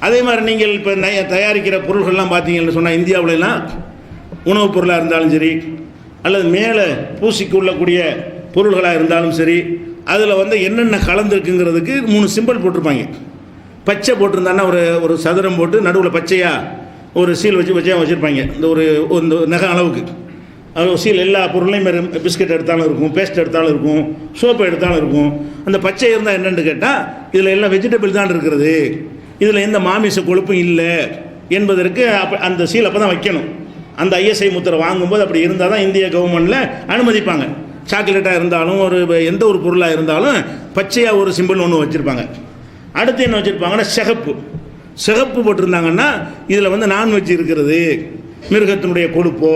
அதே மாதிரி நீங்கள் இப்போ தயாரிக்கிற பொருள்கள்லாம் பார்த்தீங்கன்னு சொன்னால் இந்தியாவிலலாம் உணவுப் பொருளாக இருந்தாலும் சரி அல்லது மேலே பூசிக்கொள்ளக்கூடிய பொருள்களாக இருந்தாலும் சரி அதில் வந்து என்னென்ன கலந்துருக்குங்கிறதுக்கு 3 சிம்பிள் போட்டிருப்பாங்க. பச்சை போட்டிருந்தாங்கன்னா ஒரு சதுரம் போட்டு நடுவில் பச்சையாக ஒரு சீல் வச்சுருப்பாங்க. இந்த நகை அளவுக்கு அது சீல் எல்லா பொருளையும் பிஸ்கட் எடுத்தாலும் இருக்கும், பேஸ்ட் எடுத்தாலும் இருக்கும், சோப்பு எடுத்தாலும் இருக்கும். அந்த பச்சை இருந்தால் என்னென்னு கேட்டால் இதில் எல்லாம் வெஜிடபிள் தான் இருக்கிறது, இதில் எந்த மாமிச கொழுப்பும் இல்லை என்பதற்கு அந்த சீல் அப்போ தான் வைக்கணும். அந்த ஐஎஸ்ஐ முத்திரை வாங்கும்போது அப்படி இருந்தால் தான் இந்திய கவர்மெண்ட்டில் அனுமதிப்பாங்க. சாக்லேட்டாக இருந்தாலும் எந்த ஒரு பொருளாக இருந்தாலும் பச்சையாக ஒரு சிம்பிள் ஒன்று வச்சுருப்பாங்க. அடுத்து என்ன வச்சுருப்பாங்கன்னா சிகப்பு போட்டிருந்தாங்கன்னா இதில் வந்து நான்வெஜ் இருக்கிறது, மிருகத்தினுடைய கொழுப்போ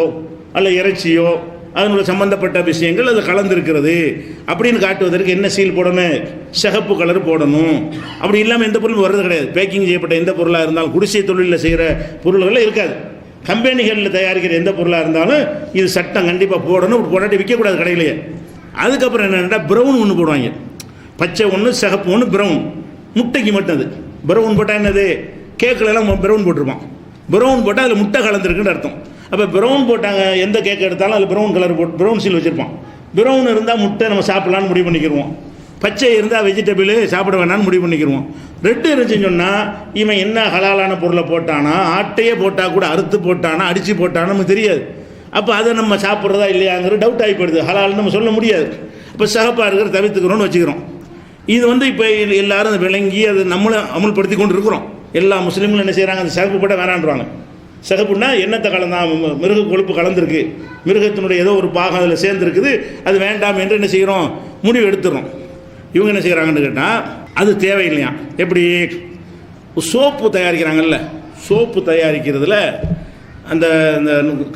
அல்ல இறைச்சியோ அதனுடைய சம்பந்தப்பட்ட விஷயங்கள் அது கலந்துருக்கிறது அப்படின்னு காட்டுவதற்கு என்ன சீல் போடணும்? சிகப்பு கலர் போடணும். அப்படி இல்லாமல் எந்த பொருளும் வர்றது கிடையாது. பேக்கிங் செய்யப்பட்ட எந்த பொருளாக இருந்தாலும் குடிசை தொழிலில் செய்கிற பொருள்களில் இருக்காது. கம்பெனிகளில் தயாரிக்கிற எந்த பொருளாக இருந்தாலும் இது சட்டம் கண்டிப்பாக போடணும். போடாட்டி விற்கக்கூடாது கடையிலேயே. அதுக்கப்புறம் என்னென்னா ப்ரௌன் ஒன்று போடுவாங்க. பச்சை ஒன்று, சிகப்பு ஒன்று, ப்ரௌன். முட்டைக்கு மட்டும் அது ப்ரௌன் போட்டால் என்னது? கேக்கிலலாம் ப்ரௌன் போட்டிருப்பான். ப்ரௌன் போட்டால் அதில் முட்டை கலந்துருக்குன்னு அர்த்தம். அப்போ ப்ரௌன் போட்டாங்க, எந்த கேக் எடுத்தாலும் அதில் ப்ரௌன் கலர் போட்டு ப்ரௌன் சீல் வச்சுருப்பான். ப்ரௌன் இருந்தால் முட்டை நம்ம சாப்பிட்லான்னு முடிவு பண்ணிக்கிடுவோம். பச்சை இருந்தால் வெஜிடபிள் சாப்பிட வேணான்னு முடிவு பண்ணிக்கிடுவோம். ரெட்டு இருந்துச்சுன்னு சொன்னால் இவன் என்ன ஹலாலான பொருளை போட்டானா, ஆட்டையே போட்டால் கூட அறுத்து போட்டானா, அடித்து போட்டானா நமக்கு தெரியாது. அப்போ அதை நம்ம சாப்பிட்றதா இல்லையாங்கிற டவுட் ஆகிப்படுது. ஹலால்னு நம்ம சொல்ல முடியாது. இப்போ சிகப்பாக இருக்கிற தவிர்த்துக்கிறோன்னு வச்சுக்கிறோம். இது வந்து இப்போ எல்லாரும் விளங்கி அதை நம்மளும் அமுல்படுத்தி கொண்டு இருக்கிறோம். எல்லா முஸ்லீம்களும் என்ன செய்கிறாங்க? அந்த சிகப்பு போட்டால் வேணான்றாங்க. சிகப்புன்னா என்னத்தை கலந்தான்? மிருக கொழுப்பு கலந்துருக்கு, மிருகத்தினுடைய ஏதோ ஒரு பாகம் அதில் சேர்ந்துருக்குது, அது வேண்டாம் என்று என்ன செய்கிறோம்? முடிவு எடுத்துகிறோம். இவங்க என்ன செய்கிறாங்கன்னு கேட்டால் அது தேவையில்லையா. எப்படி சோப்பு தயாரிக்கிறாங்கல்ல, சோப்பு தயாரிக்கிறதுல அந்த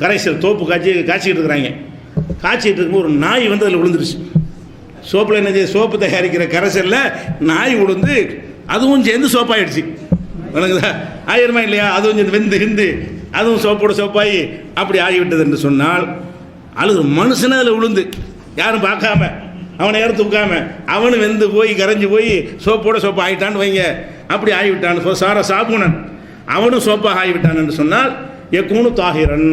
கரைசல் தோப்பு காய்ச்சிக்கிட்டு இருக்கிறாங்க. காய்ச்சிக்கிட்டு இருக்கும்போது ஒரு நாய் வந்து அதில் விழுந்துருச்சு. சோப்பில் என்ன செய்ய? சோப்பு தயாரிக்கிற கரைசலில் நாய் விழுந்து அதுவும் சேர்ந்து சோப்பாயிடுச்சு. வணங்குதா? ஆயிரமா இல்லையா? அதுவும் சேர்ந்து வெந்து அதுவும் சோப்போட சோப்பாகி அப்படி ஆகிவிட்டது என்று சொன்னால் அது மனுஷனை அதில் விழுந்து யாரும் பார்க்காம அவனை யாரும் தூக்காம அவனு வெந்து போய் கரைஞ்சி போய் சோப்போட சோப்பு ஆகிட்டான்னு வைங்க. அப்படி ஆகிவிட்டான் சார சாபுணன், அவனும் சோப்பாக ஆகிவிட்டான் என்று சொன்னால் எக்கூனு தாகிரன்,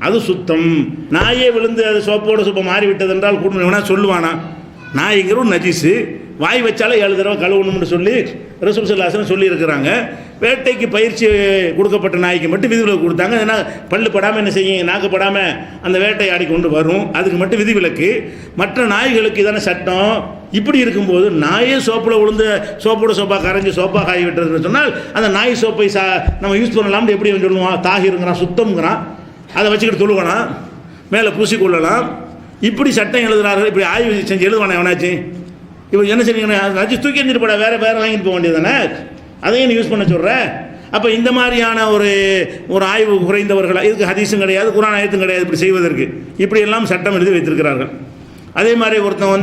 அது சுத்தம். நாயே விழுந்து அது சோப்போட சோப்பை மாறிவிட்டது என்றால் கூட வேணா சொல்லுவானா? நாய்ங்கிற ஒரு நஜீஸு, வாய் வச்சாலே 7 தடவை கழுவணும்னு சொல்லி ரசூல் ஸல்லல்லாஹு அலைஹி வஸல்லம் சொல்லியிருக்கிறாங்க. வேட்டைக்கு பயிற்சி கொடுக்கப்பட்ட நாய்க்கு மட்டும் விதிவிலக்கு கொடுத்தாங்க. ஏன்னா பல்லு படாமல் என்ன செய்யும்? நாக்கு படாமல் அந்த வேட்டையாடி கொண்டு வரும், அதுக்கு மட்டும் விதிவிலக்கு. மற்ற நாய்களுக்கு இதான சட்டம். இப்படி இருக்கும்போது நாயே சோப்பில் விழுந்து சோப்போட சோப்பாக கரைஞ்சி சோப்பாக ஆகிவிட்டதுன்னு சொன்னால் அந்த நாய் சோப்பை நம்ம யூஸ் பண்ணலாம்னு எப்படி சொல்லுவான்? தாகிருங்கிறான், சுத்தம்ங்கிறான். அதை வச்சுக்கிட்டு தொழுவலாம், மேலே பூசிக்கொள்ளலாம். இப்படி சட்டம் எழுதுறாரு. இப்படி ஆய்வு செஞ்சு எழுதுவானே எவனாச்சு? இப்போ என்ன செய்வீங்க? நஜீஸ் தூக்கி எறிஞ்சிட்டு போட, வேறு வாங்கிட்டு போக வேண்டியது தானே, அதையும் நீ யூஸ் பண்ண சொல்கிறேன். அப்போ இந்த மாதிரியான ஒரு ஆய்வு குறைந்தவர்களாக இதுக்கு ஹதீஸும் கிடையாது, குர்ஆன் ஆயத்தும் கிடையாது இப்படி செய்வதற்கு. இப்படி எல்லாம் சட்டம் எழுதி வைத்திருக்கிறார்கள். அதே மாதிரி ஒருத்தன்